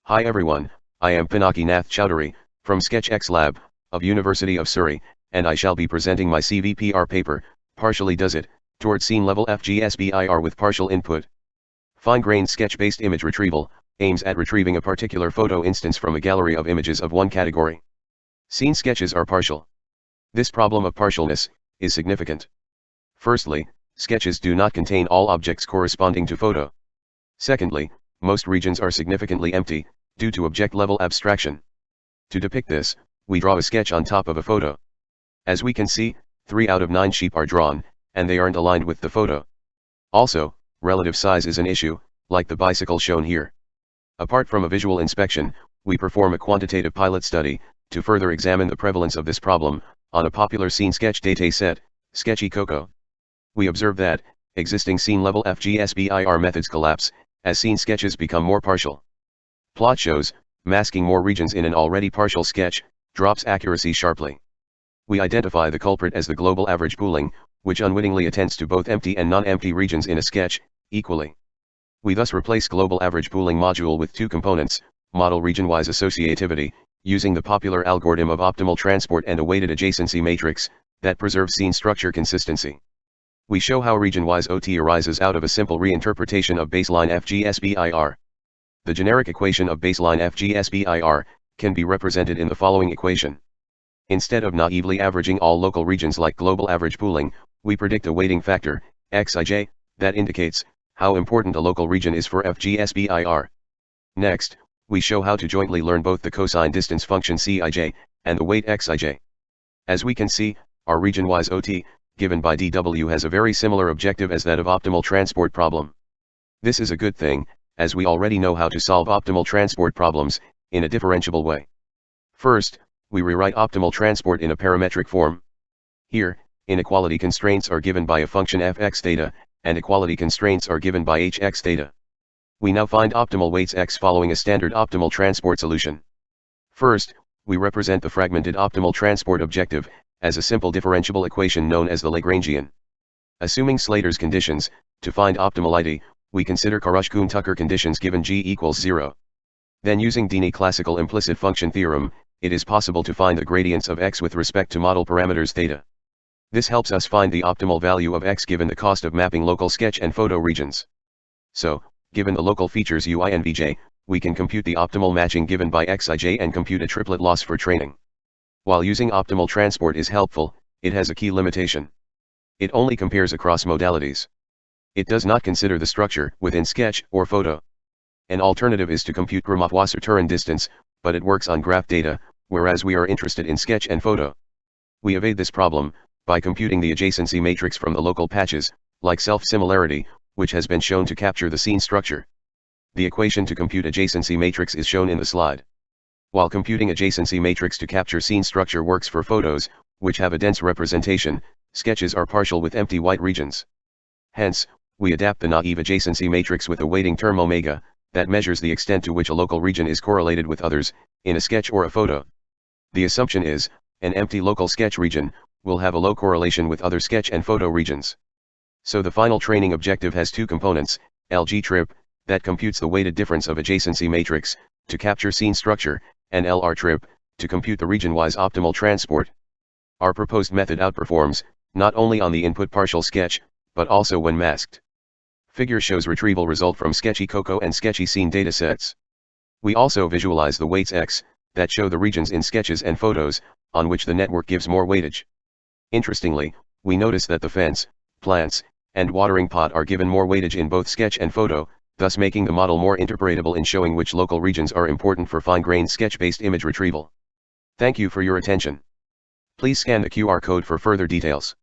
Hi everyone, I am Pinaki Nath Chowdhury, from SketchX Lab, of University of Surrey, and I shall be presenting my CVPR paper, Partially Does It, towards Scene-Level FG-SBIR with partial input. Fine-grained sketch-based image retrieval, aims at retrieving a particular photo instance from a gallery of images of one category. Scene sketches are partial. This problem of partialness is significant. Firstly, sketches do not contain all objects corresponding to photo. Secondly, most regions are significantly empty, due to object-level abstraction. To depict this, we draw a sketch on top of a photo. As we can see, 3 out of 9 sheep are drawn, and they aren't aligned with the photo. Also, relative size is an issue, like the bicycle shown here. Apart from a visual inspection, we perform a quantitative pilot study, to further examine the prevalence of this problem, on a popular scene sketch dataset, Sketchy Coco. We observe that, existing scene-level FG-SBIR methods collapse, as scene sketches become more partial. Plot shows, masking more regions in an already partial sketch, drops accuracy sharply. We identify the culprit as the global average pooling, which unwittingly attends to both empty and non-empty regions in a sketch, equally. We thus replace global average pooling module with 2 components, model region-wise associativity, using the popular algorithm of optimal transport and a weighted adjacency matrix, that preserves scene structure consistency. We show how region-wise OT arises out of a simple reinterpretation of baseline FG-SBIR. The generic equation of baseline FG-SBIR can be represented in the following equation. Instead of naively averaging all local regions like global average pooling, we predict a weighting factor, Xij, that indicates how important a local region is for FG-SBIR. Next, we show how to jointly learn both the cosine distance function Cij and the weight Xij. As we can see, our region-wise OT, given by dW, has a very similar objective as that of optimal transport problem. This is a good thing, as we already know how to solve optimal transport problems, in a differentiable way. First, we rewrite optimal transport in a parametric form. Here, inequality constraints are given by a function fx theta, and equality constraints are given by hx theta. We now find optimal weights x following a standard optimal transport solution. First, we represent the fragmented optimal transport objective, as a simple differentiable equation known as the Lagrangian. Assuming Slater's conditions, to find optimality, we consider Karush-Kuhn-Tucker conditions given g equals 0. Then using Dini classical implicit function theorem, it is possible to find the gradients of x with respect to model parameters theta. This helps us find the optimal value of x given the cost of mapping local sketch and photo regions. So, given the local features ui and vj, we can compute the optimal matching given by xij and compute a triplet loss for training. While using optimal transport is helpful, it has a key limitation. It only compares across modalities. It does not consider the structure within sketch or photo. An alternative is to compute Gromov-Wasser-Turin distance, but it works on graph data, whereas we are interested in sketch and photo. We evade this problem by computing the adjacency matrix from the local patches, like self-similarity, which has been shown to capture the scene structure. The equation to compute adjacency matrix is shown in the slide. While computing adjacency matrix to capture scene structure works for photos, which have a dense representation, sketches are partial with empty white regions. Hence, we adapt the naive adjacency matrix with a weighting term omega, that measures the extent to which a local region is correlated with others, in a sketch or a photo. The assumption is, an empty local sketch region will have a low correlation with other sketch and photo regions. So the final training objective has 2 components, LG trip, that computes the weighted difference of adjacency matrix, to capture scene structure, and LR trip, to compute the region-wise optimal transport. Our proposed method outperforms, not only on the input partial sketch, but also when masked. Figure shows retrieval result from Sketchy Coco and Sketchy Scene datasets. We also visualize the weights x, that show the regions in sketches and photos, on which the network gives more weightage. Interestingly, we notice that the fence, plants, and watering pot are given more weightage in both sketch and photo, thus making the model more interpretable in showing which local regions are important for fine-grained sketch-based image retrieval. Thank you for your attention. Please scan the QR code for further details.